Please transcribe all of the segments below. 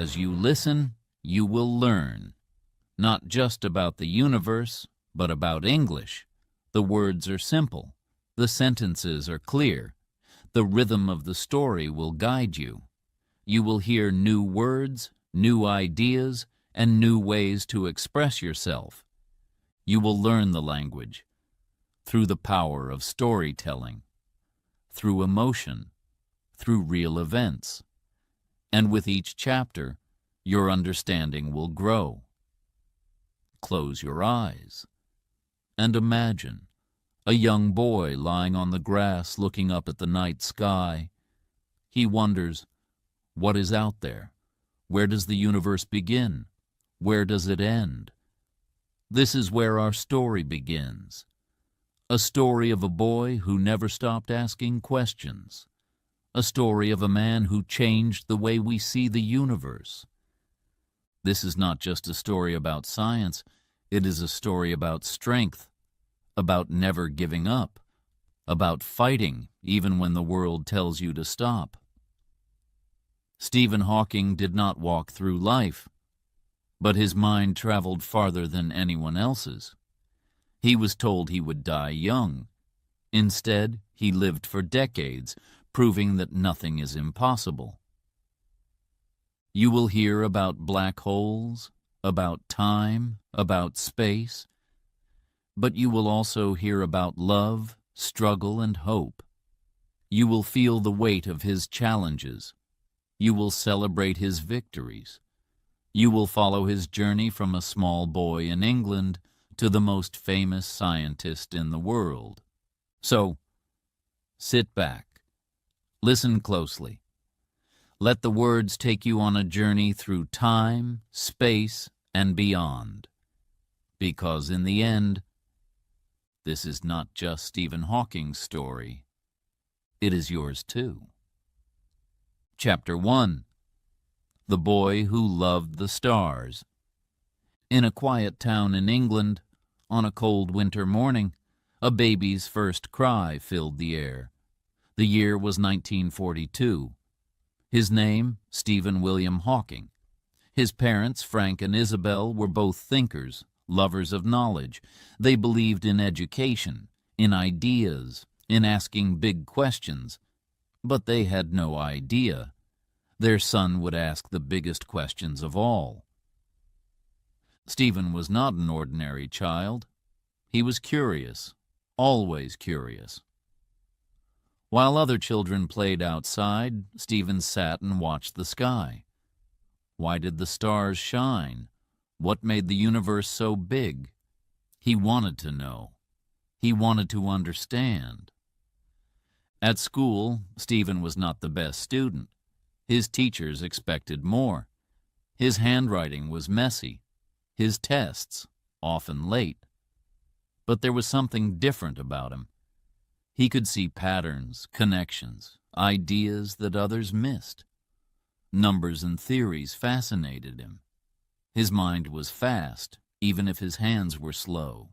As you listen, you will learn, not just about the universe, but about English. The words are simple. The sentences are clear. The rhythm of the story will guide you. You will hear new words, new ideas, and new ways to express yourself. You will learn the language through the power of storytelling, through emotion, through real events. And with each chapter, your understanding will grow. Close your eyes and imagine a young boy lying on the grass looking up at the night sky. He wonders, what is out there? Where does the universe begin? Where does it end? This is where our story begins. A story of a boy who never stopped asking questions. A story of a man who changed the way we see the universe. This is not just a story about science. It is a story about strength, about never giving up, about fighting even when the world tells you to stop. Stephen Hawking did not walk through life, but his mind traveled farther than anyone else's. He was told he would die young. Instead, he lived for decades, proving that nothing is impossible. You will hear about black holes, about time, about space, but you will also hear about love, struggle, and hope. You will feel the weight of his challenges. You will celebrate his victories. You will follow his journey from a small boy in England to the most famous scientist in the world. So, sit back. Listen closely. Let the words take you on a journey through time, space, and beyond. Because in the end, this is not just Stephen Hawking's story. It is yours too. Chapter 1. The Boy Who Loved the Stars. In a quiet town in England, on a cold winter morning, a baby's first cry filled the air. The year was 1942. His name, Stephen William Hawking. His parents, Frank and Isabel, were both thinkers, lovers of knowledge. They believed in education, in ideas, in asking big questions. But they had no idea. Their son would ask the biggest questions of all. Stephen was not an ordinary child. He was curious, always curious. While other children played outside, Stephen sat and watched the sky. Why did the stars shine? What made the universe so big? He wanted to know. He wanted to understand. At school, Stephen was not the best student. His teachers expected more. His handwriting was messy. His tests, often late. But there was something different about him. He could see patterns, connections, ideas that others missed. Numbers and theories fascinated him. His mind was fast, even if his hands were slow.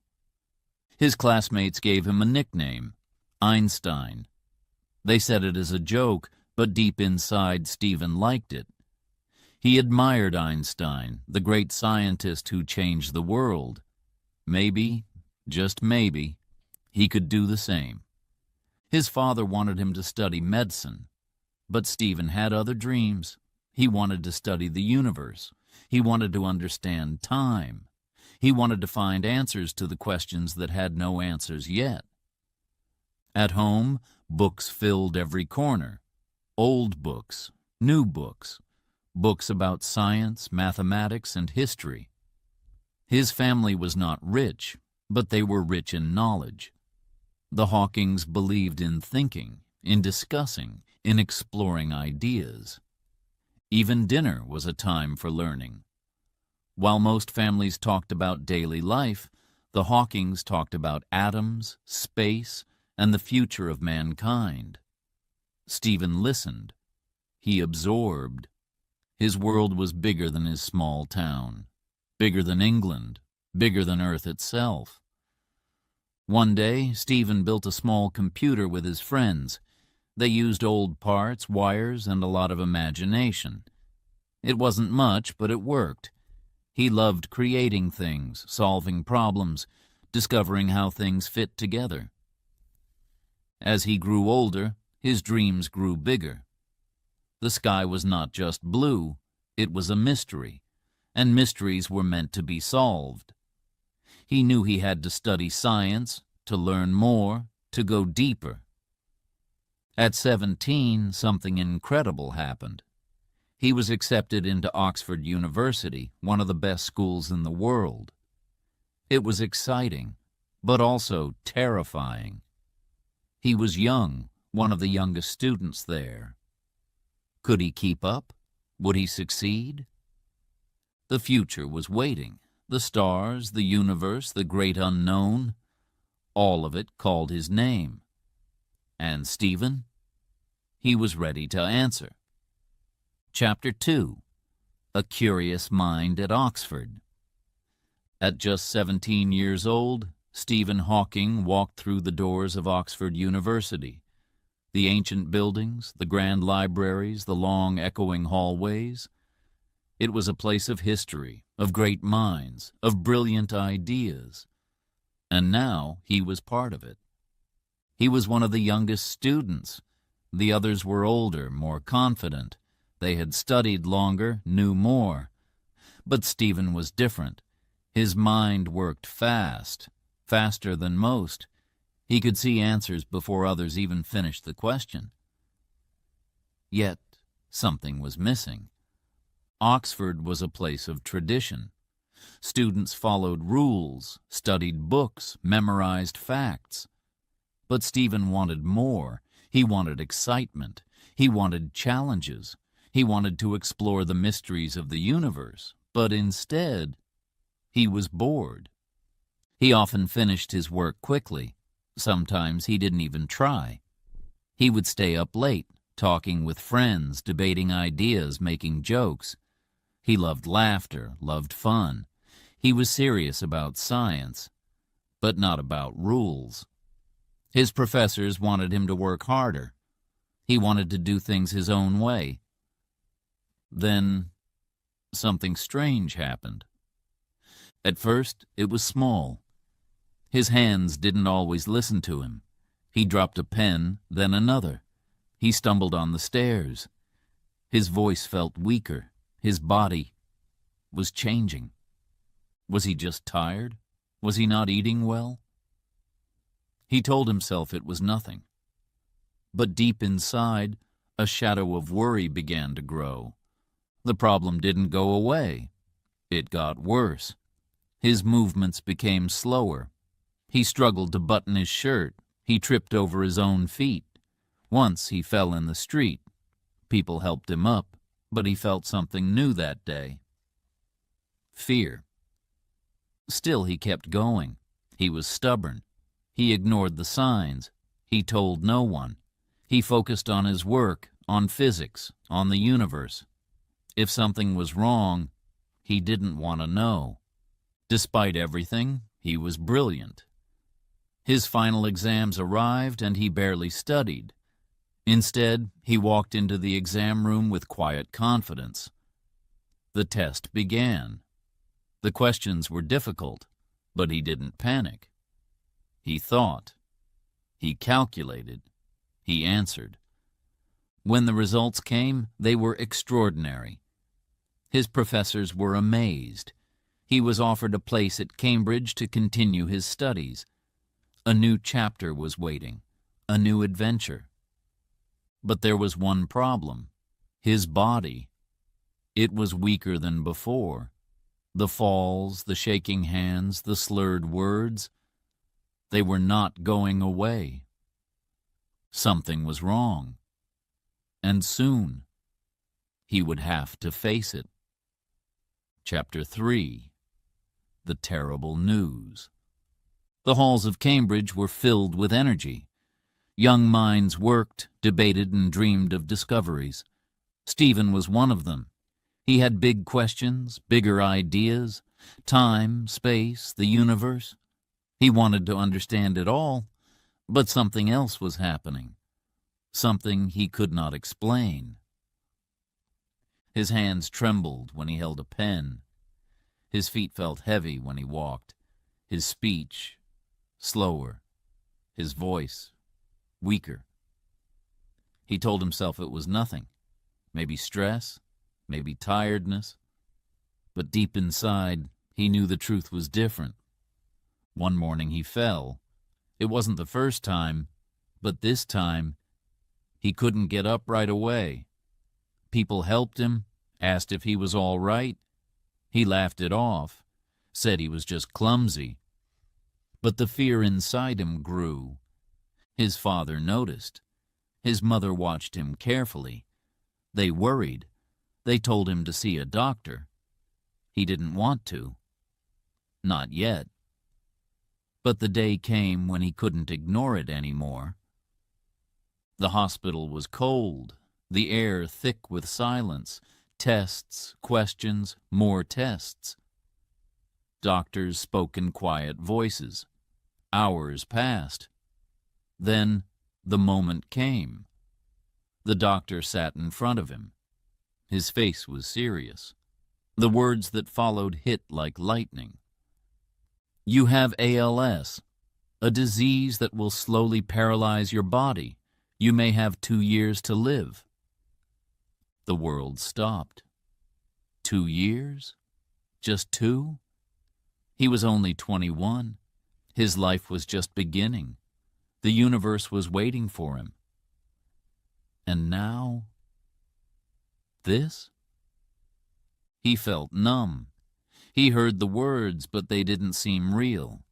His classmates gave him a nickname, Einstein. They said it as a joke, but deep inside, Stephen liked it. He admired Einstein, the great scientist who changed the world. Maybe, just maybe, he could do the same. His father wanted him to study medicine, but Stephen had other dreams. He wanted to study the universe. He wanted to understand time. He wanted to find answers to the questions that had no answers yet. At home, books filled every corner. Old books, new books, books about science, mathematics, and history. His family was not rich, but they were rich in knowledge. The Hawkings believed in thinking, in discussing, in exploring ideas. Even dinner was a time for learning. While most families talked about daily life, the Hawkings talked about atoms, space, and the future of mankind. Stephen listened. He absorbed. His world was bigger than his small town, bigger than England, bigger than Earth itself. One day, Stephen built a small computer with his friends. They used old parts, wires, and a lot of imagination. It wasn't much, but it worked. He loved creating things, solving problems, discovering how things fit together. As he grew older, his dreams grew bigger. The sky was not just blue, it was a mystery, and mysteries were meant to be solved. He knew he had to study science, to learn more, to go deeper. At 17, something incredible happened. He was accepted into Oxford University, one of the best schools in the world. It was exciting, but also terrifying. He was young, one of the youngest students there. Could he keep up? Would he succeed? The future was waiting. The stars, the universe, the great unknown, all of it called his name. And Stephen? He was ready to answer. Chapter 2. A Curious Mind at Oxford. At just 17 years old, Stephen Hawking walked through the doors of Oxford University. The ancient buildings, the grand libraries, the long echoing hallways. It was a place of history, of great minds, of brilliant ideas. And now he was part of it. He was one of the youngest students. The others were older, more confident. They had studied longer, knew more. But Stephen was different. His mind worked fast, faster than most. He could see answers before others even finished the question. Yet something was missing. Oxford was a place of tradition. Students followed rules, studied books, memorized facts. But Stephen wanted more. He wanted excitement. He wanted challenges. He wanted to explore the mysteries of the universe. But instead, he was bored. He often finished his work quickly. Sometimes he didn't even try. He would stay up late, talking with friends, debating ideas, making jokes. He loved laughter, loved fun. He was serious about science, but not about rules. His professors wanted him to work harder. He wanted to do things his own way. Then something strange happened. At first, it was small. His hands didn't always listen to him. He dropped a pen, then another. He stumbled on the stairs. His voice felt weaker. His body was changing. Was he just tired? Was he not eating well? He told himself it was nothing. But deep inside, a shadow of worry began to grow. The problem didn't go away. It got worse. His movements became slower. He struggled to button his shirt. He tripped over his own feet. Once he fell in the street. People helped him up, but he felt something new that day. Fear. Still he kept going. He was stubborn. He ignored the signs. He told no one. He focused on his work, on physics, on the universe. If something was wrong, he didn't want to know. Despite everything, he was brilliant. His final exams arrived and he barely studied. Instead, he walked into the exam room with quiet confidence. The test began. The questions were difficult, but he didn't panic. He thought. He calculated. He answered. When the results came, they were extraordinary. His professors were amazed. He was offered a place at Cambridge to continue his studies. A new chapter was waiting, a new adventure. But there was one problem. His body. It was weaker than before. The falls, the shaking hands, the slurred words, they were not going away. Something was wrong. And soon, he would have to face it. Chapter 3. The Terrible News. The halls of Cambridge were filled with energy. Young minds worked, debated, and dreamed of discoveries. Stephen was one of them. He had big questions, bigger ideas, time, space, the universe. He wanted to understand it all, but something else was happening, something he could not explain. His hands trembled when he held a pen. His feet felt heavy when he walked. His speech slower. His voice weaker. He told himself it was nothing. Maybe stress, maybe tiredness. But deep inside, he knew the truth was different. One morning he fell. It wasn't the first time, but this time he couldn't get up right away. People helped him, asked if he was all right. He laughed it off, said he was just clumsy. But the fear inside him grew. His father noticed. His mother watched him carefully. They worried. They told him to see a doctor. He didn't want to. Not yet. But the day came when he couldn't ignore it anymore. The hospital was cold, the air thick with silence, tests, questions, more tests. Doctors spoke in quiet voices. Hours passed. Then the moment came. The doctor sat in front of him. His face was serious. The words that followed hit like lightning. You have ALS, a disease that will slowly paralyze your body. You may have 2 years to live. The world stopped. 2 years? Just 2? He was only 21. His life was just beginning. The universe was waiting for him. And now, this? He felt numb. He heard the words, but they didn't seem real.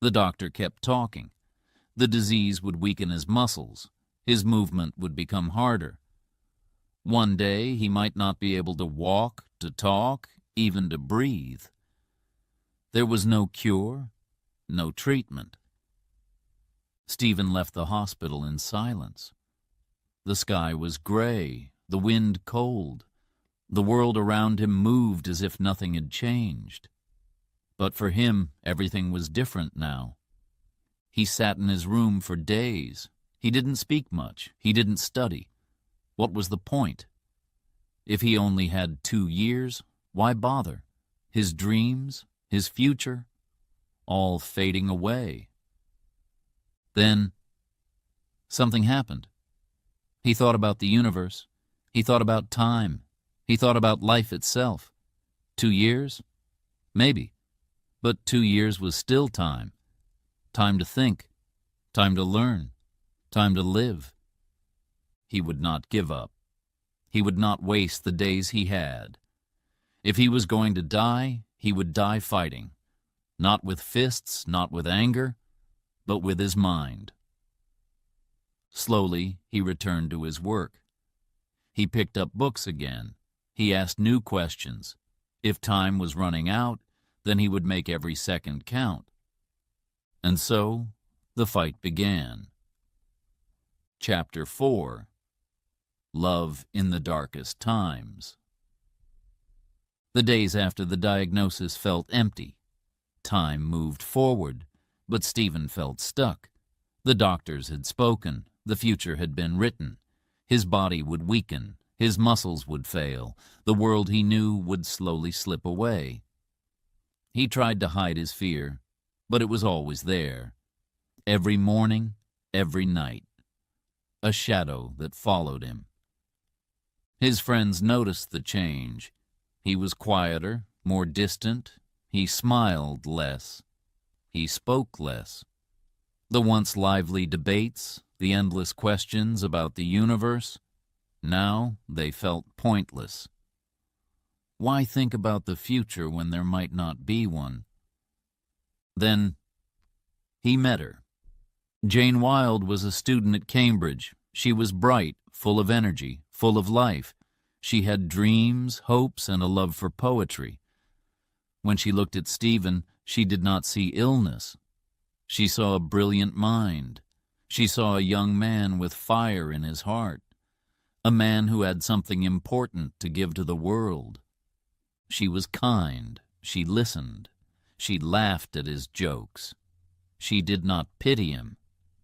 The doctor kept talking. The disease would weaken his muscles. His movement would become harder. One day he might not be able to walk, to talk, even to breathe. There was no cure, no treatment. Stephen left the hospital in silence. The sky was gray, the wind cold. The world around him moved as if nothing had changed. But for him, everything was different now. He sat in his room for days. He didn't speak much. He didn't study. What was the point? If he only had 2 years, why bother? His dreams, his future, all fading away. Then, something happened. He thought about the universe. He thought about time. He thought about life itself. 2 years? Maybe. But 2 years was still time. Time to think. Time to learn. Time to live. He would not give up. He would not waste the days he had. If he was going to die, he would die fighting. Not with fists, not with anger, but with his mind. Slowly, he returned to his work. He picked up books again. He asked new questions. If time was running out, then he would make every second count. And so, the fight began. Chapter 4. Love in the Darkest Times. The days after the diagnosis felt empty. Time moved forward, but Stephen felt stuck. The doctors had spoken. The future had been written. His body would weaken. His muscles would fail. The world he knew would slowly slip away. He tried to hide his fear, but it was always there. Every morning, every night. A shadow that followed him. His friends noticed the change. He was quieter, more distant. He smiled less. He spoke less. The once lively debates, the endless questions about the universe, now they felt pointless. Why think about the future when there might not be one? Then he met her. Jane Wilde was a student at Cambridge. She was bright, full of energy, full of life. She had dreams, hopes, and a love for poetry. When she looked at Stephen, she did not see illness. She saw a brilliant mind. She saw a young man with fire in his heart. A man who had something important to give to the world. She was kind. She listened. She laughed at his jokes. She did not pity him.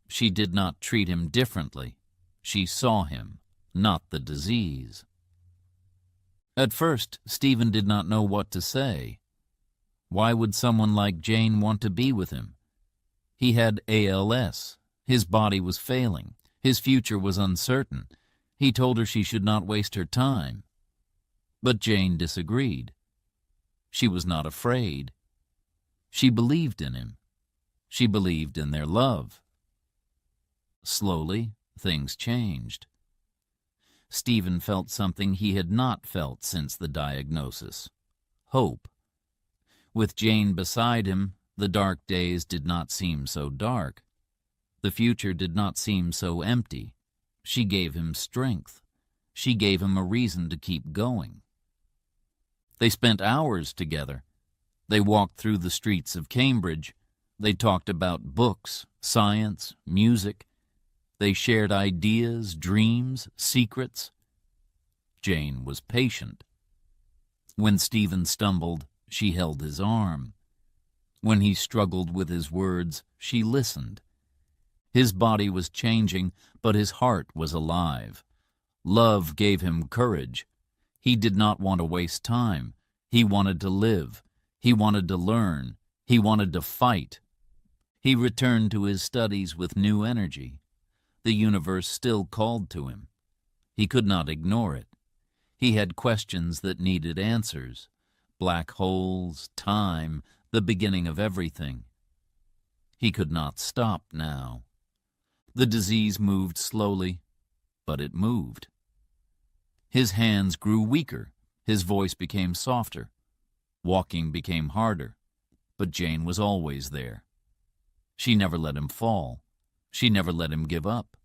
She did not treat him differently. She saw him, not the disease. At first, Stephen did not know what to say. Why would someone like Jane want to be with him? He had ALS. His body was failing. His future was uncertain. He told her she should not waste her time. But Jane disagreed. She was not afraid. She believed in him. She believed in their love. Slowly, things changed. Stephen felt something he had not felt since the diagnosis: hope. With Jane beside him, the dark days did not seem so dark. The future did not seem so empty. She gave him strength. She gave him a reason to keep going. They spent hours together. They walked through the streets of Cambridge. They talked about books, science, music. They shared ideas, dreams, secrets. Jane was patient. When Stephen stumbled, she held his arm. When he struggled with his words, she listened. His body was changing, but his heart was alive. Love gave him courage. He did not want to waste time. He wanted to live. He wanted to learn. He wanted to fight. He returned to his studies with new energy. The universe still called to him. He could not ignore it. He had questions that needed answers. Black holes, time, the beginning of everything. He could not stop now. The disease moved slowly, but it moved. His hands grew weaker. His voice became softer. Walking became harder. But Jane was always there. She never let him fall. She never let him give up.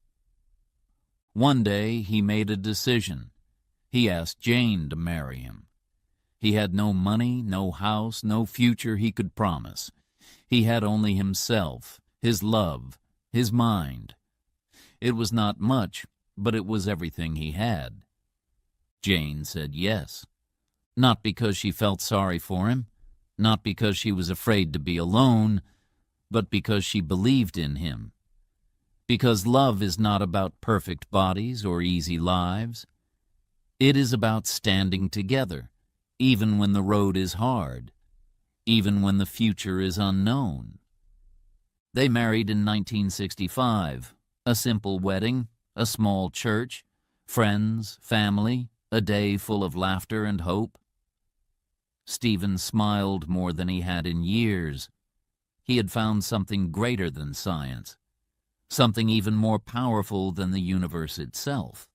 One day he made a decision. He asked Jane to marry him. He had no money, no house, no future he could promise. He had only himself, his love, his mind. It was not much, but it was everything he had. Jane said yes. Not because she felt sorry for him, not because she was afraid to be alone, but because she believed in him. Because love is not about perfect bodies or easy lives. It is about standing together, even when the road is hard, even when the future is unknown. They married in 1965, a simple wedding, a small church, friends, family, a day full of laughter and hope. Stephen smiled more than he had in years. He had found something greater than science, something even more powerful than the universe itself.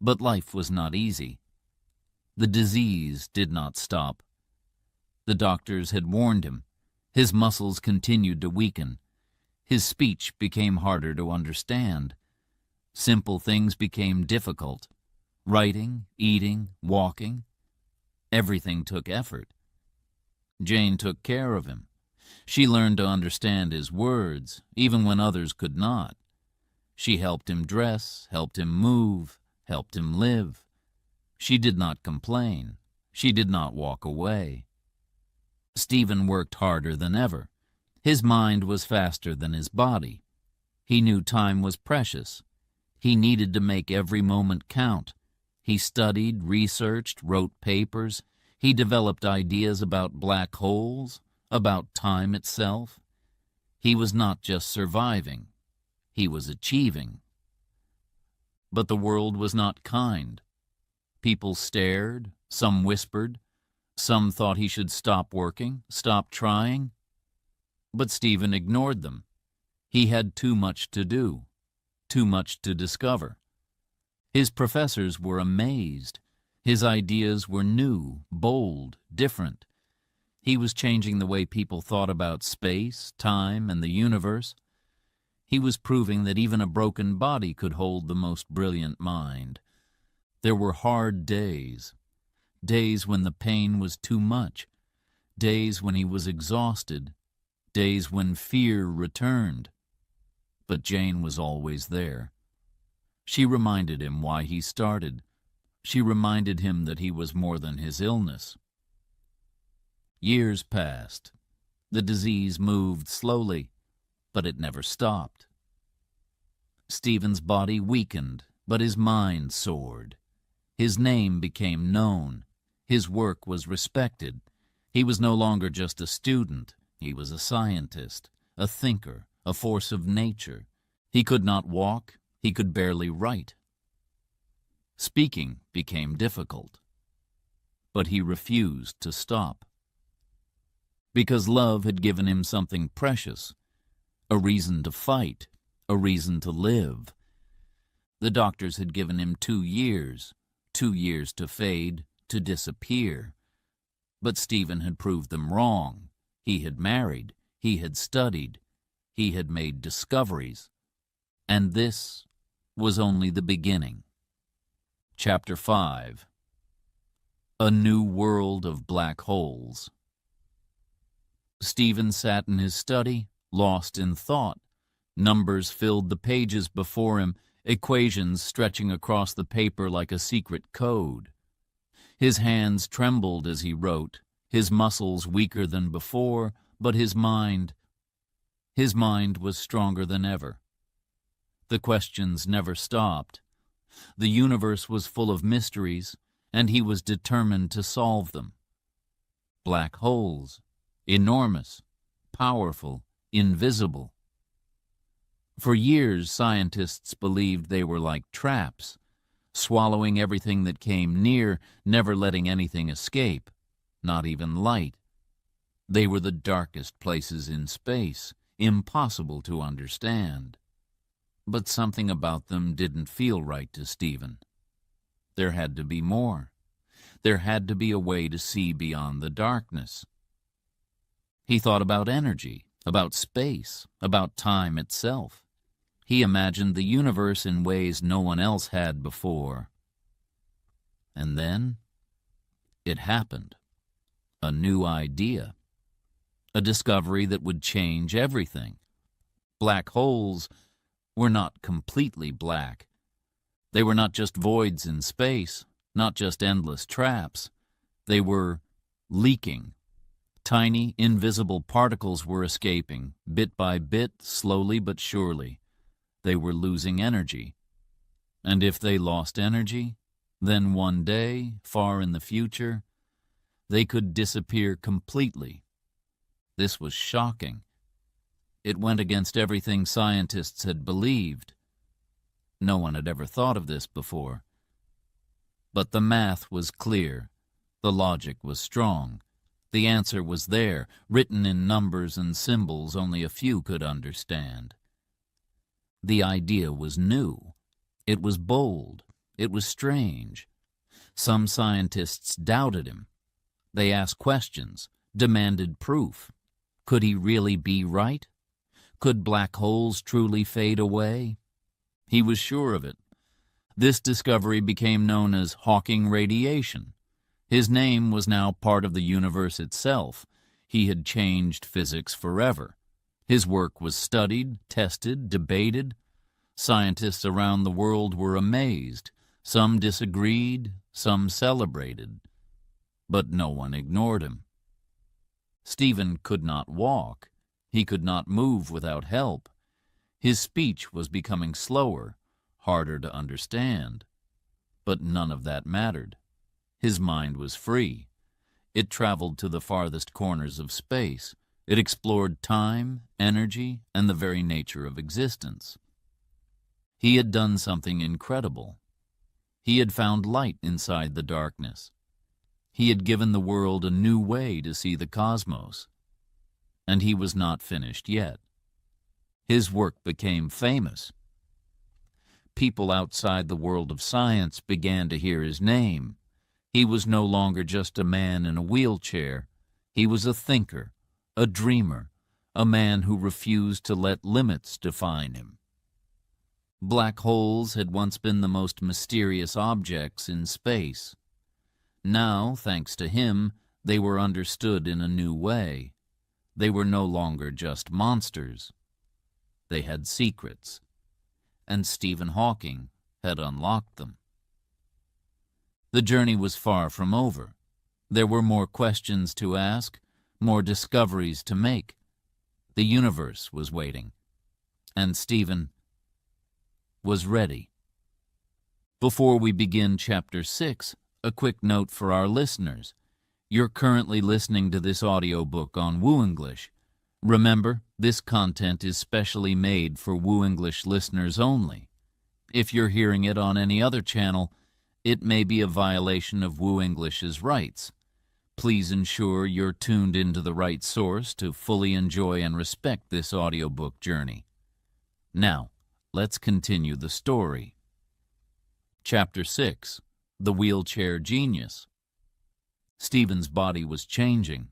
But life was not easy. The disease did not stop. The doctors had warned him. His muscles continued to weaken. His speech became harder to understand. Simple things became difficult. Writing, eating, walking. Everything took effort. Jane took care of him. She learned to understand his words, even when others could not. She helped him dress, helped him move, helped him live. She did not complain. She did not walk away. Stephen worked harder than ever. His mind was faster than his body. He knew time was precious. He needed to make every moment count. He studied, researched, wrote papers. He developed ideas about black holes, about time itself. He was not just surviving. He was achieving. But the world was not kind. People stared, some whispered, some thought he should stop working, stop trying. But Stephen ignored them. He had too much to do, too much to discover. His professors were amazed. His ideas were new, bold, different. He was changing the way people thought about space, time, and the universe. He was proving that even a broken body could hold the most brilliant mind. There were hard days, days when the pain was too much, days when he was exhausted, days when fear returned. But Jane was always there. She reminded him why he started. She reminded him that he was more than his illness. Years passed. The disease moved slowly, but it never stopped. Stephen's body weakened, but his mind soared. His name became known. His work was respected. He was no longer just a student. He was a scientist, a thinker, a force of nature. He could not walk. He could barely write. Speaking became difficult. But he refused to stop. Because love had given him something precious, a reason to fight, a reason to live. The doctors had given him 2 years, 2 years to fade, to disappear. But Stephen had proved them wrong. He had married, he had studied, he had made discoveries. And this was only the beginning. Chapter 5. A New World of Black Holes. Stephen sat in his study, lost in thought. Numbers filled the pages before him, equations stretching across the paper like a secret code. His hands trembled as he wrote, his muscles weaker than before, but his mind was stronger than ever. The questions never stopped. The universe was full of mysteries, and he was determined to solve them. Black holes, enormous, powerful, invisible. For years, scientists believed they were like traps, swallowing everything that came near, never letting anything escape, not even light. They were the darkest places in space, impossible to understand. But something about them didn't feel right to Stephen. There had to be more. There had to be a way to see beyond the darkness. He thought about energy, about space, about time itself. He imagined the universe in ways no one else had before. And then it happened. A new idea. A discovery that would change everything. Black holes were not completely black. They were not just voids in space, not just endless traps. They were leaking. Tiny, invisible particles were escaping, bit by bit, slowly but surely. They were losing energy. And if they lost energy, then one day, far in the future, they could disappear completely. This was shocking. It went against everything scientists had believed. No one had ever thought of this before. But the math was clear. The logic was strong. The answer was there, written in numbers and symbols only a few could understand. The idea was new. It was bold. It was strange. Some scientists doubted him. They asked questions, demanded proof. Could he really be right? Could black holes truly fade away? He was sure of it. This discovery became known as Hawking radiation. His name was now part of the universe itself. He had changed physics forever. His work was studied, tested, debated. Scientists around the world were amazed. Some disagreed, some celebrated. But no one ignored him. Stephen could not walk. He could not move without help. His speech was becoming slower, harder to understand. But none of that mattered. His mind was free. It traveled to the farthest corners of space. It explored time, energy, and the very nature of existence. He had done something incredible. He had found light inside the darkness. He had given the world a new way to see the cosmos. And he was not finished yet. His work became famous. People outside the world of science began to hear his name. He was no longer just a man in a wheelchair. He was a thinker, a dreamer, a man who refused to let limits define him. Black holes had once been the most mysterious objects in space. Now, thanks to him, they were understood in a new way. They were no longer just monsters. They had secrets. And Stephen Hawking had unlocked them. The journey was far from over. There were more questions to ask, more discoveries to make. The universe was waiting. And Stephen was ready. Before we begin Chapter 6, A quick note for our listeners. You're currently listening to this audiobook on WooEnglish. Remember, this content is specially made for WooEnglish listeners only. If you're hearing it on any other channel, it may be a violation of WooEnglish's rights. Please ensure you're tuned into the right source to fully enjoy and respect this audiobook journey. Now, let's continue the story. Chapter 6. The Wheelchair Genius. Stephen's body was changing.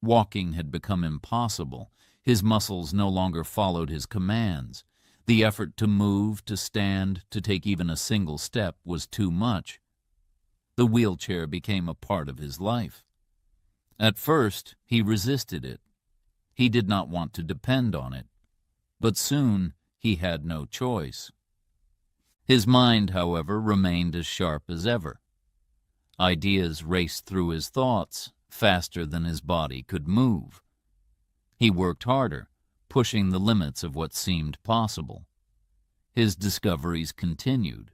Walking had become impossible. His muscles no longer followed his commands. The effort to move, to stand, to take even a single step was too much. The wheelchair became a part of his life. At first, he resisted it. He did not want to depend on it. But soon, he had no choice. His mind, however, remained as sharp as ever. Ideas raced through his thoughts faster than his body could move. He worked harder, pushing the limits of what seemed possible. His discoveries continued.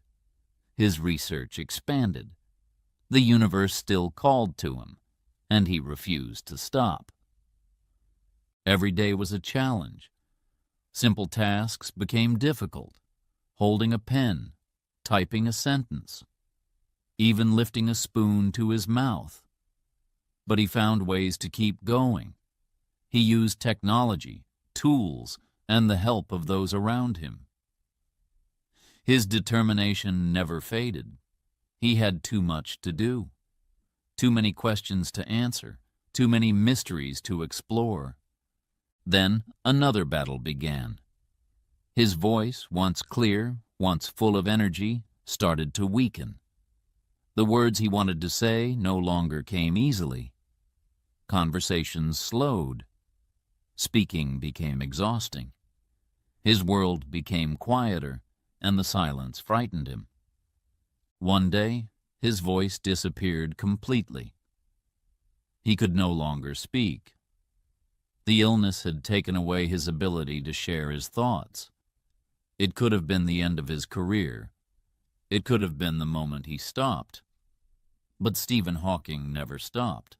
His research expanded. The universe still called to him, and he refused to stop. Every day was a challenge. Simple tasks became difficult. Holding a pen, typing a sentence, even lifting a spoon to his mouth. But he found ways to keep going. He used technology, tools, and the help of those around him. His determination never faded. He had too much to do. Too many questions to answer, too many mysteries to explore. Then another battle began. His voice, once clear, once full of energy, started to weaken. The words he wanted to say no longer came easily. Conversations slowed. Speaking became exhausting. His world became quieter, and the silence frightened him. One day, his voice disappeared completely. He could no longer speak. The illness had taken away his ability to share his thoughts. It could have been the end of his career. It could have been the moment he stopped. But Stephen Hawking never stopped.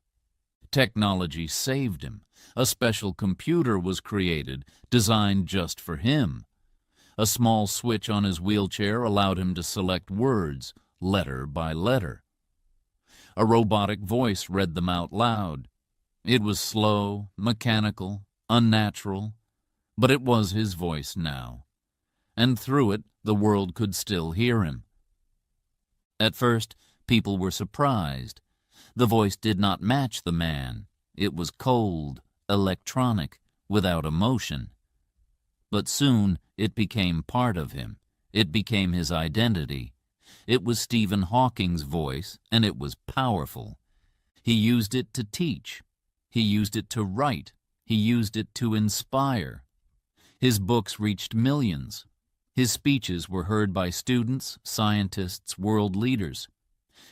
Technology saved him. A special computer was created, designed just for him. A small switch on his wheelchair allowed him to select words, letter by letter. A robotic voice read them out loud. It was slow, mechanical, unnatural, but it was his voice now. And through it, the world could still hear him. At first, people were surprised. The voice did not match the man. It was cold, electronic, without emotion. But soon, it became part of him. It became his identity. It was Stephen Hawking's voice, and it was powerful. He used it to teach. He used it to write. He used it to inspire. His books reached millions. His speeches were heard by students, scientists, world leaders.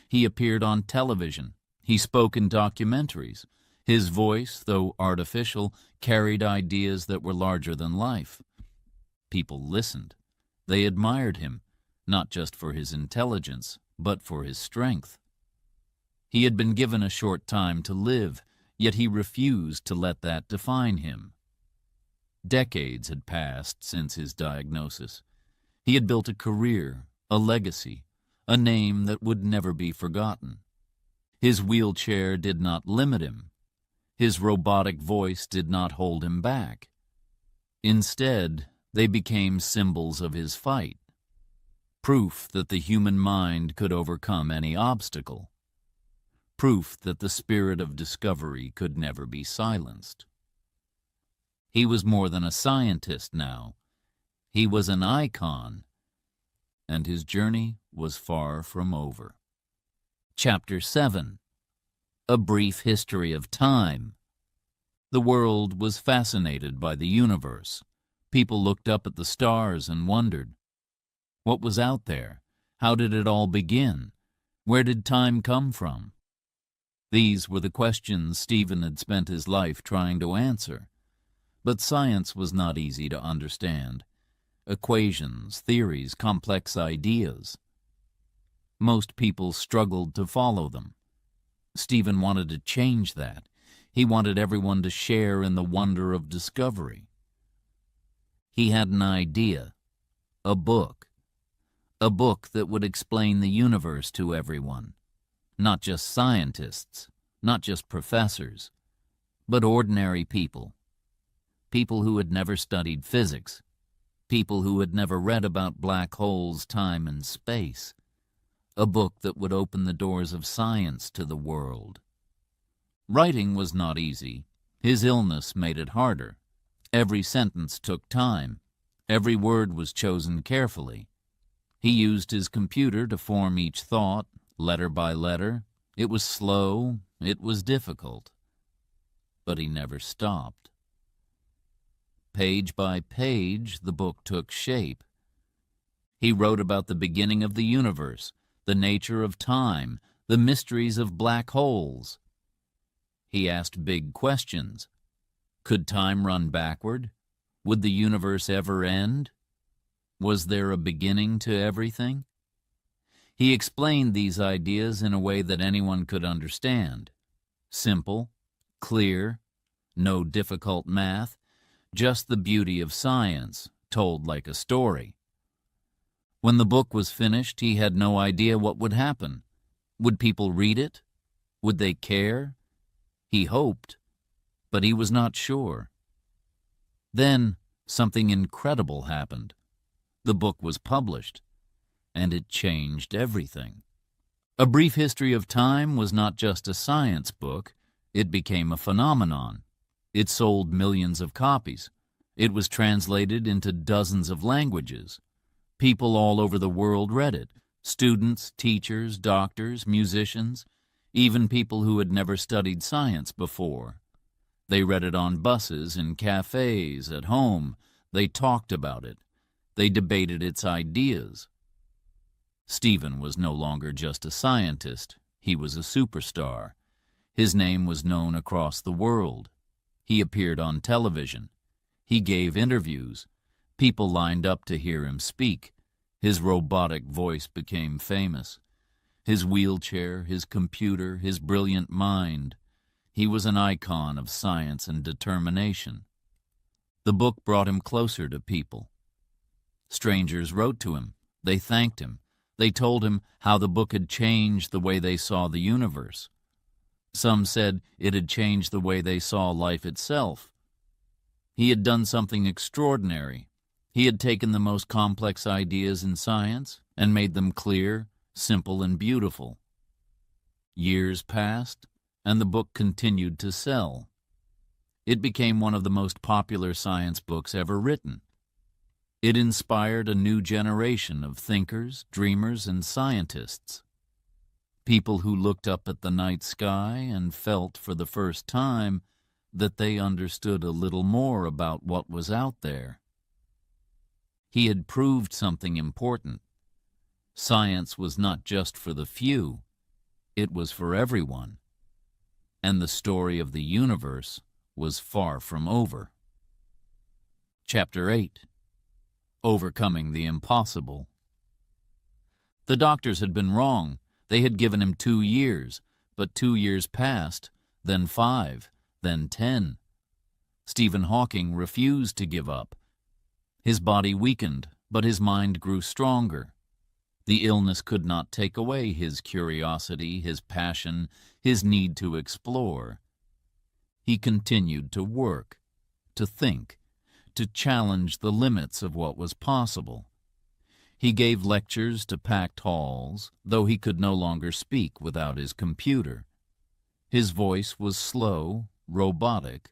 He appeared on television. He spoke in documentaries. His voice, though artificial, carried ideas that were larger than life. People listened. They admired him, not just for his intelligence, but for his strength. He had been given a short time to live, yet he refused to let that define him. Decades had passed since his diagnosis. He had built a career, a legacy, a name that would never be forgotten. His wheelchair did not limit him. His robotic voice did not hold him back. Instead, they became symbols of his fight, proof that the human mind could overcome any obstacle, proof that the spirit of discovery could never be silenced. He was more than a scientist now. He was an icon, and his journey was far from over. Chapter 7. A Brief History of Time. The world was fascinated by the universe. People looked up at the stars and wondered, what was out there? How did it all begin? Where did time come from? These were the questions Stephen had spent his life trying to answer. But science was not easy to understand. Equations, theories, complex ideas. Most people struggled to follow them. Stephen wanted to change that. He wanted everyone to share in the wonder of discovery. He had an idea, a book that would explain the universe to everyone, not just scientists, not just professors, but ordinary people. People who had never studied physics, people who had never read about black holes, time, and space. A book that would open the doors of science to the world. Writing was not easy. His illness made it harder. Every sentence took time. Every word was chosen carefully. He used his computer to form each thought, letter by letter. It was slow, it was difficult. But he never stopped. Page by page, the book took shape. He wrote about the beginning of the universe, the nature of time, the mysteries of black holes. He asked big questions. Could time run backward? Would the universe ever end? Was there a beginning to everything? He explained these ideas in a way that anyone could understand. Simple, clear, no difficult math, just the beauty of science, told like a story. When the book was finished, he had no idea what would happen. Would people read it? Would they care? He hoped, but he was not sure. Then something incredible happened. The book was published, and it changed everything. A Brief History of Time was not just a science book. It became a phenomenon. It sold millions of copies. It was translated into dozens of languages. People all over the world read it. Students, teachers, doctors, musicians, even people who had never studied science before. They read it on buses, in cafes, at home. They talked about it. They debated its ideas. Stephen was no longer just a scientist. He was a superstar. His name was known across the world. He appeared on television. He gave interviews. People lined up to hear him speak. His robotic voice became famous. His wheelchair, his computer, his brilliant mind. He was an icon of science and determination. The book brought him closer to people. Strangers wrote to him. They thanked him. They told him how the book had changed the way they saw the universe. Some said it had changed the way they saw life itself. He had done something extraordinary. He had taken the most complex ideas in science and made them clear, simple, and beautiful. Years passed, and the book continued to sell. It became one of the most popular science books ever written. It inspired a new generation of thinkers, dreamers, and scientists. People who looked up at the night sky and felt for the first time that they understood a little more about what was out there. He had proved something important. Science was not just for the few, it was for everyone. And the story of the universe was far from over. Chapter 8. Overcoming the Impossible. The doctors had been wrong. They had given him 2 years, but 2 years passed, then 5, then 10. Stephen Hawking refused to give up. His body weakened, but his mind grew stronger. The illness could not take away his curiosity, his passion, his need to explore. He continued to work, to think, to challenge the limits of what was possible. He gave lectures to packed halls, though he could no longer speak without his computer. His voice was slow, robotic,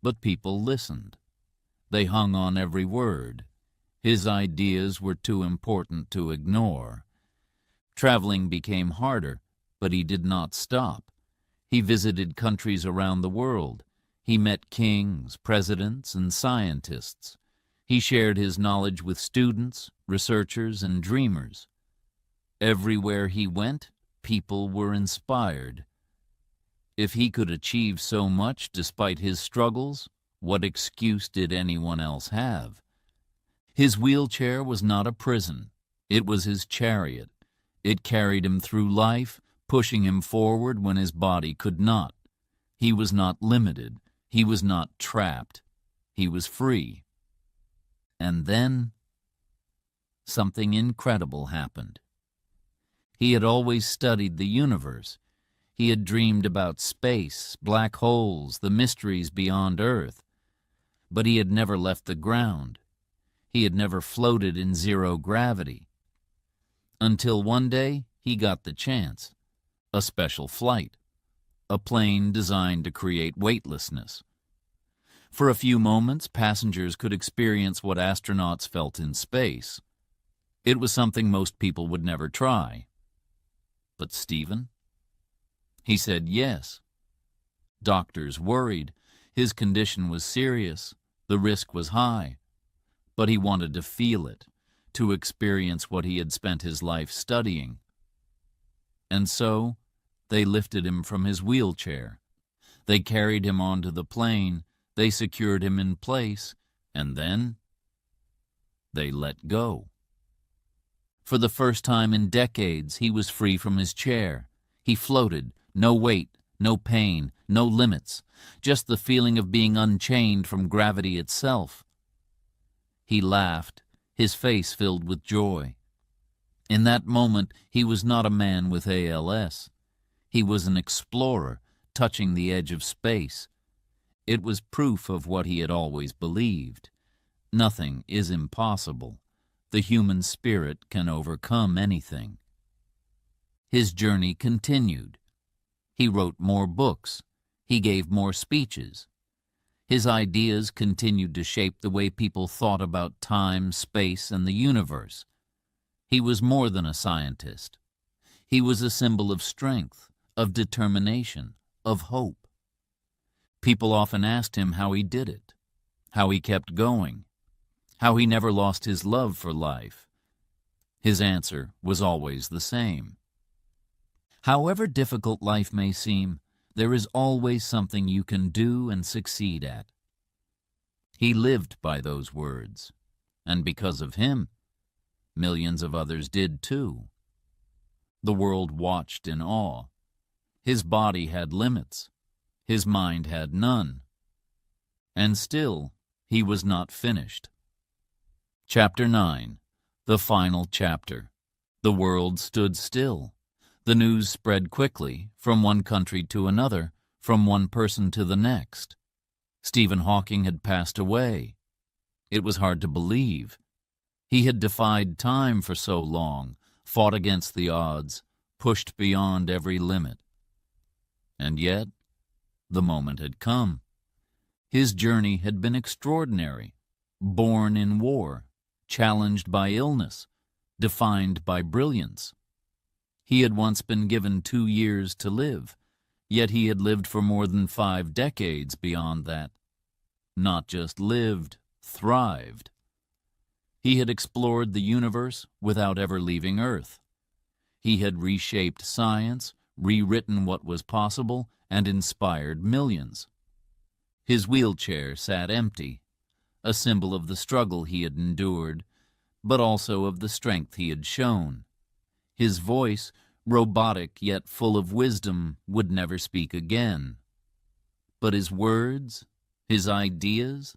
but people listened. They hung on every word. His ideas were too important to ignore. Traveling became harder, but he did not stop. He visited countries around the world. He met kings, presidents, and scientists. He shared his knowledge with students, researchers, and dreamers. Everywhere he went, people were inspired. If he could achieve so much despite his struggles, what excuse did anyone else have? His wheelchair was not a prison. It was his chariot. It carried him through life, pushing him forward when his body could not. He was not limited. He was not trapped. He was free. And then something incredible happened. He had always studied the universe. He had dreamed about space, black holes, the mysteries beyond Earth. But he had never left the ground. He had never floated in zero gravity. Until one day he got the chance. A special flight. A plane designed to create weightlessness. For a few moments, passengers could experience what astronauts felt in space. It was something most people would never try. But Stephen? He said yes. Doctors worried. His condition was serious. The risk was high. But he wanted to feel it, to experience what he had spent his life studying. And so, they lifted him from his wheelchair. They carried him onto the plane. They secured him in place. And then, they let go. For the first time in decades, he was free from his chair. He floated, no weight, no pain, no limits, just the feeling of being unchained from gravity itself. He laughed, his face filled with joy. In that moment, he was not a man with ALS. He was an explorer, touching the edge of space. It was proof of what he had always believed. Nothing is impossible. The human spirit can overcome anything. His journey continued. He wrote more books. He gave more speeches. His ideas continued to shape the way people thought about time, space, and the universe. He was more than a scientist. He was a symbol of strength, of determination, of hope. People often asked him how he did it, how he kept going, how he never lost his love for life. His answer was always the same. However difficult life may seem, there is always something you can do and succeed at. He lived by those words, and because of him, millions of others did too. The world watched in awe. His body had limits. His mind had none. And still, he was not finished. Chapter 9. The final chapter. The world stood still. The news spread quickly, from one country to another, from one person to the next. Stephen Hawking had passed away. It was hard to believe. He had defied time for so long, fought against the odds, pushed beyond every limit. And yet, the moment had come. His journey had been extraordinary, born in war, challenged by illness, defined by brilliance. He had once been given 2 years to live, yet he had lived for more than 5 decades beyond that. Not just lived, thrived. He had explored the universe without ever leaving Earth. He had reshaped science, rewritten what was possible, and inspired millions. His wheelchair sat empty, a symbol of the struggle he had endured, but also of the strength he had shown. His voice, robotic yet full of wisdom, would never speak again. But his words, his ideas,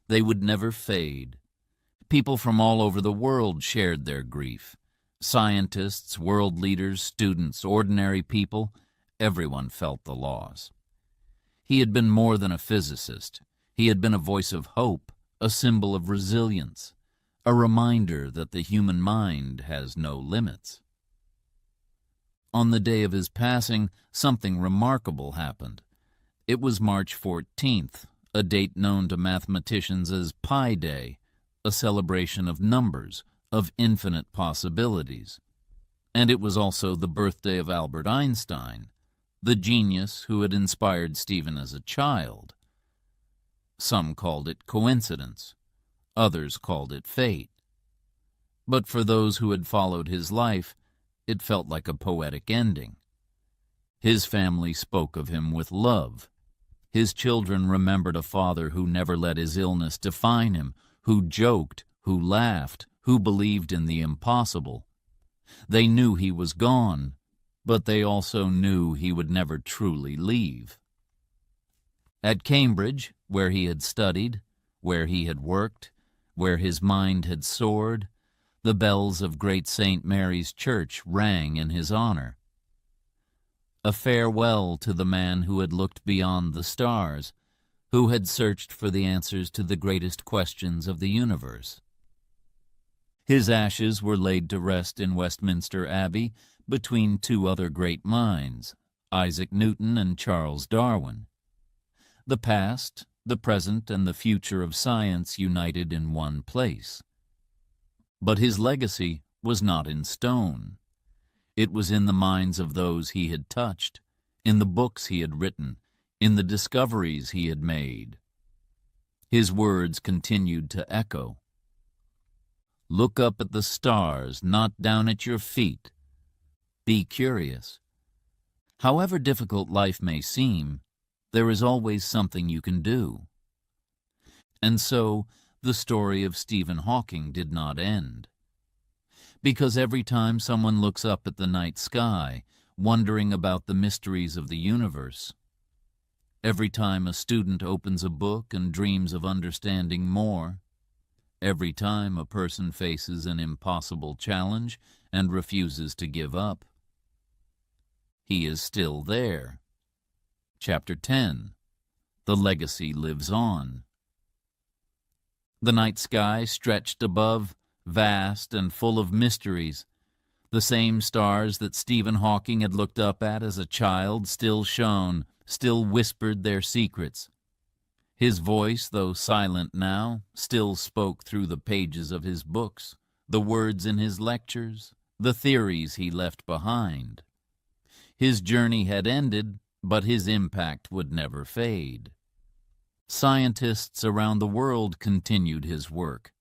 they would never fade. People from all over the world shared their grief. Scientists, world leaders, students, ordinary people, everyone felt the loss. He had been more than a physicist. He had been a voice of hope, a symbol of resilience, a reminder that the human mind has no limits. On the day of his passing, something remarkable happened. It was March 14th, a date known to mathematicians as Pi Day, a celebration of numbers, of infinite possibilities. And it was also the birthday of Albert Einstein, the genius who had inspired Stephen as a child. Some called it coincidence. Others called it fate. But for those who had followed his life, it felt like a poetic ending. His family spoke of him with love. His children remembered a father who never let his illness define him, who joked, who laughed, who believed in the impossible. They knew he was gone, but they also knew he would never truly leave. At Cambridge, where he had studied, where he had worked, where his mind had soared, the bells of Great St. Mary's Church rang in his honor. A farewell to the man who had looked beyond the stars, who had searched for the answers to the greatest questions of the universe. His ashes were laid to rest in Westminster Abbey between two other great minds, Isaac Newton and Charles Darwin. The past, the present, and the future of science united in one place. But his legacy was not in stone. It was in the minds of those he had touched, in the books he had written, in the discoveries he had made. His words continued to echo. Look up at the stars, not down at your feet. Be curious. However difficult life may seem, there is always something you can do. And so, the story of Stephen Hawking did not end. Because every time someone looks up at the night sky, wondering about the mysteries of the universe, every time a student opens a book and dreams of understanding more, every time a person faces an impossible challenge and refuses to give up, he is still there. Chapter 10. The Legacy Lives On. The night sky stretched above, vast and full of mysteries. The same stars that Stephen Hawking had looked up at as a child still shone, still whispered their secrets. His voice, though silent now, still spoke through the pages of his books, the words in his lectures, the theories he left behind. His journey had ended, but his impact would never fade. Scientists around the world continued his work.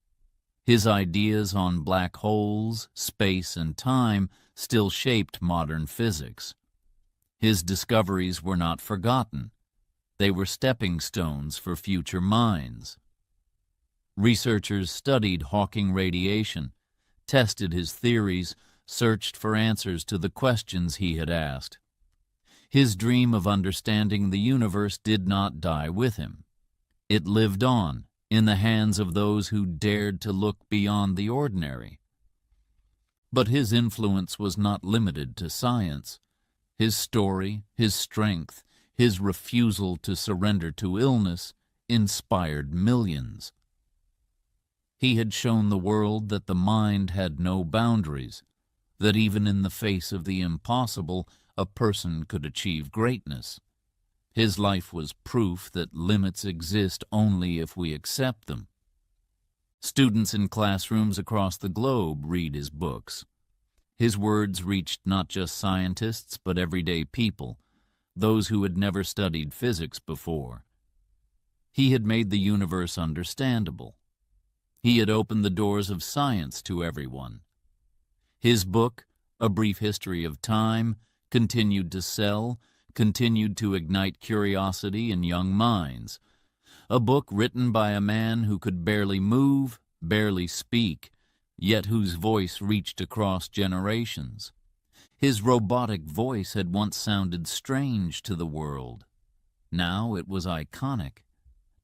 His ideas on black holes, space, and time still shaped modern physics. His discoveries were not forgotten. They were stepping stones for future minds. Researchers studied Hawking radiation, tested his theories, searched for answers to the questions he had asked. His dream of understanding the universe did not die with him. It lived on, in the hands of those who dared to look beyond the ordinary. But his influence was not limited to science. His story, his strength, his refusal to surrender to illness inspired millions. He had shown the world that the mind had no boundaries, that even in the face of the impossible, a person could achieve greatness. His life was proof that limits exist only if we accept them. Students in classrooms across the globe read his books. His words reached not just scientists, but everyday people, those who had never studied physics before. He had made the universe understandable. He had opened the doors of science to everyone. His book, A Brief History of Time, continued to sell, continued to ignite curiosity in young minds. A book written by a man who could barely move, barely speak, yet whose voice reached across generations. His robotic voice had once sounded strange to the world. Now it was iconic.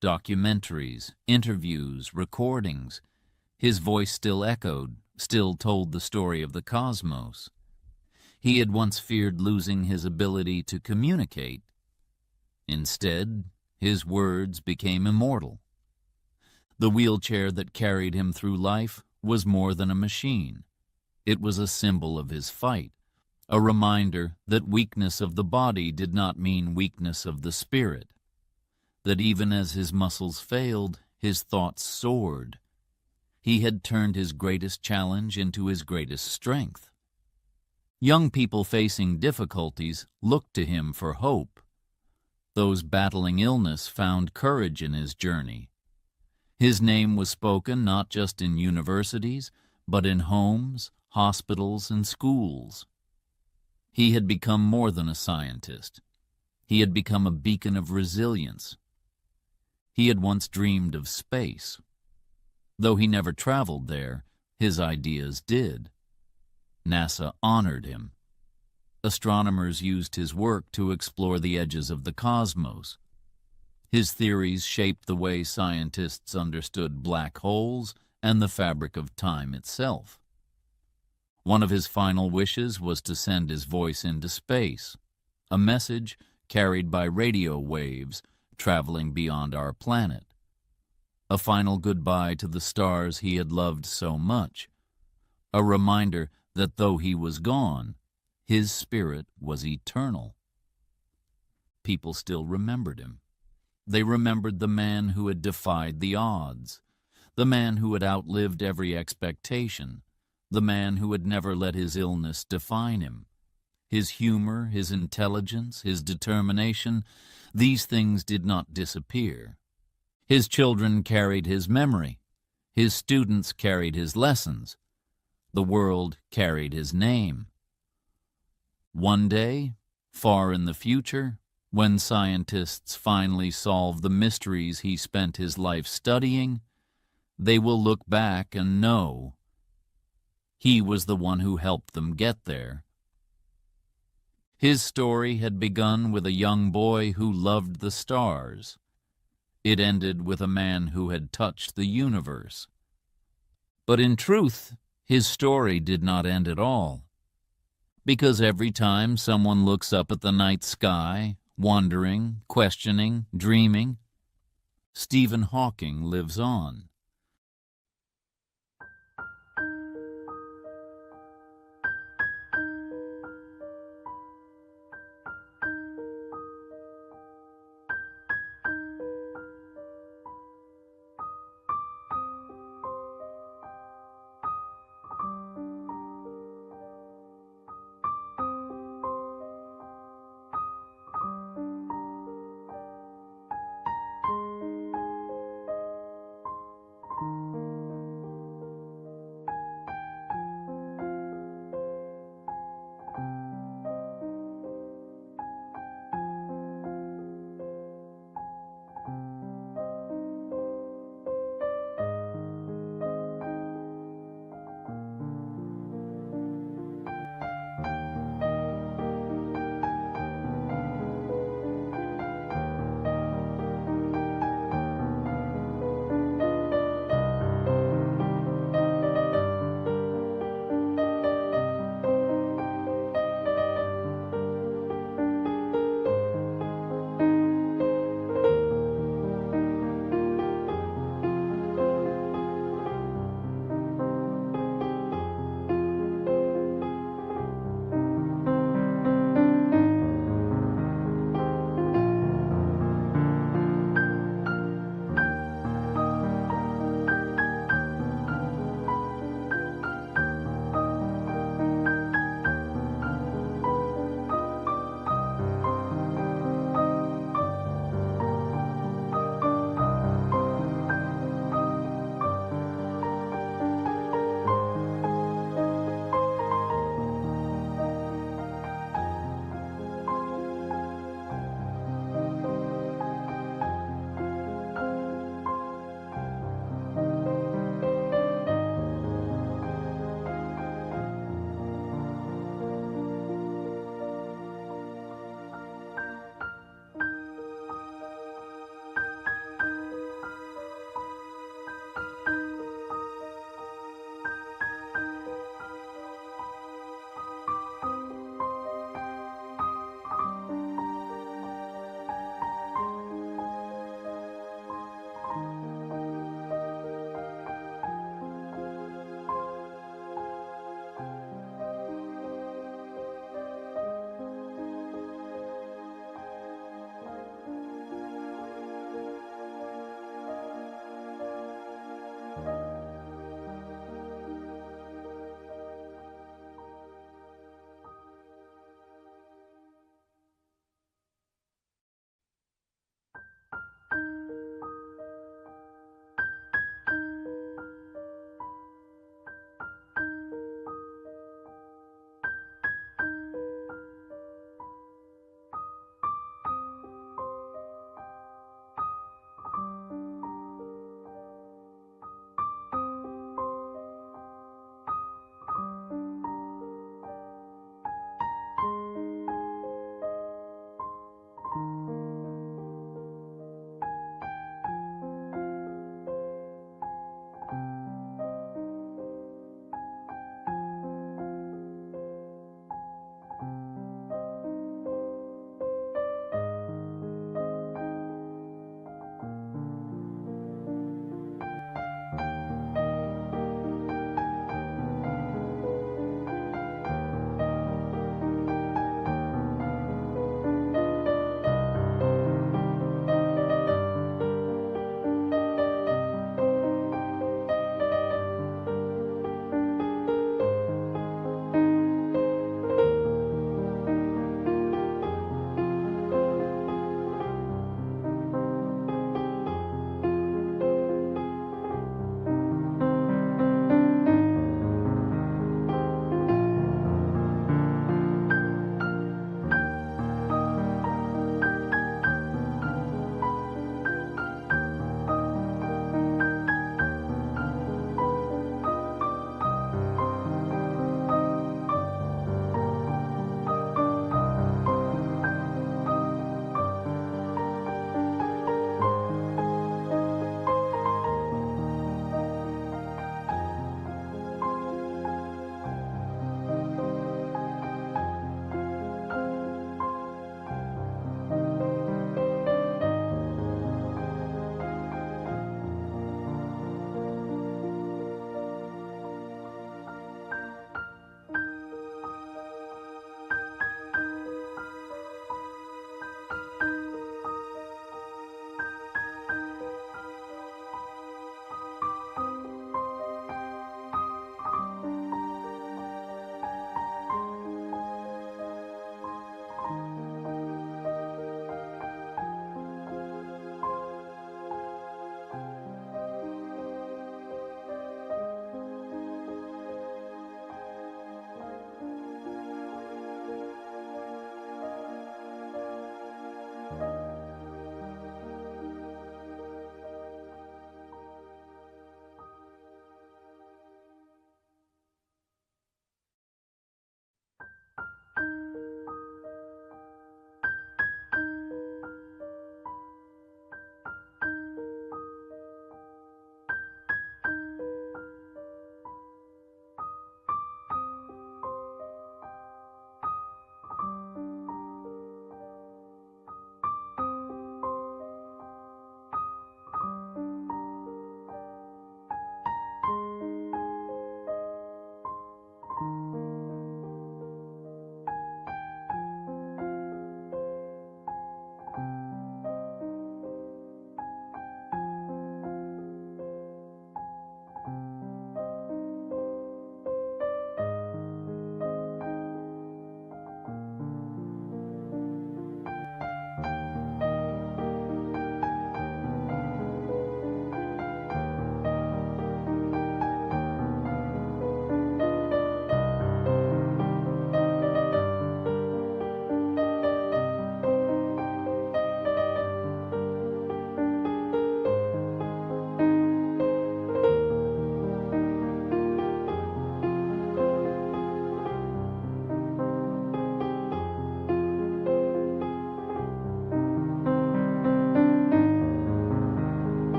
Documentaries, interviews, recordings. His voice still echoed, still told the story of the cosmos. He had once feared losing his ability to communicate. Instead, his words became immortal. The wheelchair that carried him through life was more than a machine. It was a symbol of his fight, a reminder that weakness of the body did not mean weakness of the spirit, that even as his muscles failed, his thoughts soared. He had turned his greatest challenge into his greatest strength. Young people facing difficulties looked to him for hope. Those battling illness found courage in his journey. His name was spoken not just in universities, but in homes, hospitals, and schools. He had become more than a scientist. He had become a beacon of resilience. He had once dreamed of space. Though he never traveled there, his ideas did. NASA honored him. Astronomers used his work to explore the edges of the cosmos. His theories shaped the way scientists understood black holes and the fabric of time itself. One of his final wishes was to send his voice into space, a message carried by radio waves traveling beyond our planet. A final goodbye to the stars he had loved so much, a reminder that though he was gone, his spirit was eternal. People still remembered him. They remembered the man who had defied the odds, the man who had outlived every expectation, the man who had never let his illness define him. His humor, his intelligence, his determination, these things did not disappear. His children carried his memory. His students carried his lessons. The world carried his name. One day, far in the future, when scientists finally solve the mysteries he spent his life studying, they will look back and know he was the one who helped them get there. His story had begun with a young boy who loved the stars. It ended with a man who had touched the universe. But in truth, his story did not end at all. Because every time someone looks up at the night sky, wondering, questioning, dreaming, Stephen Hawking lives on.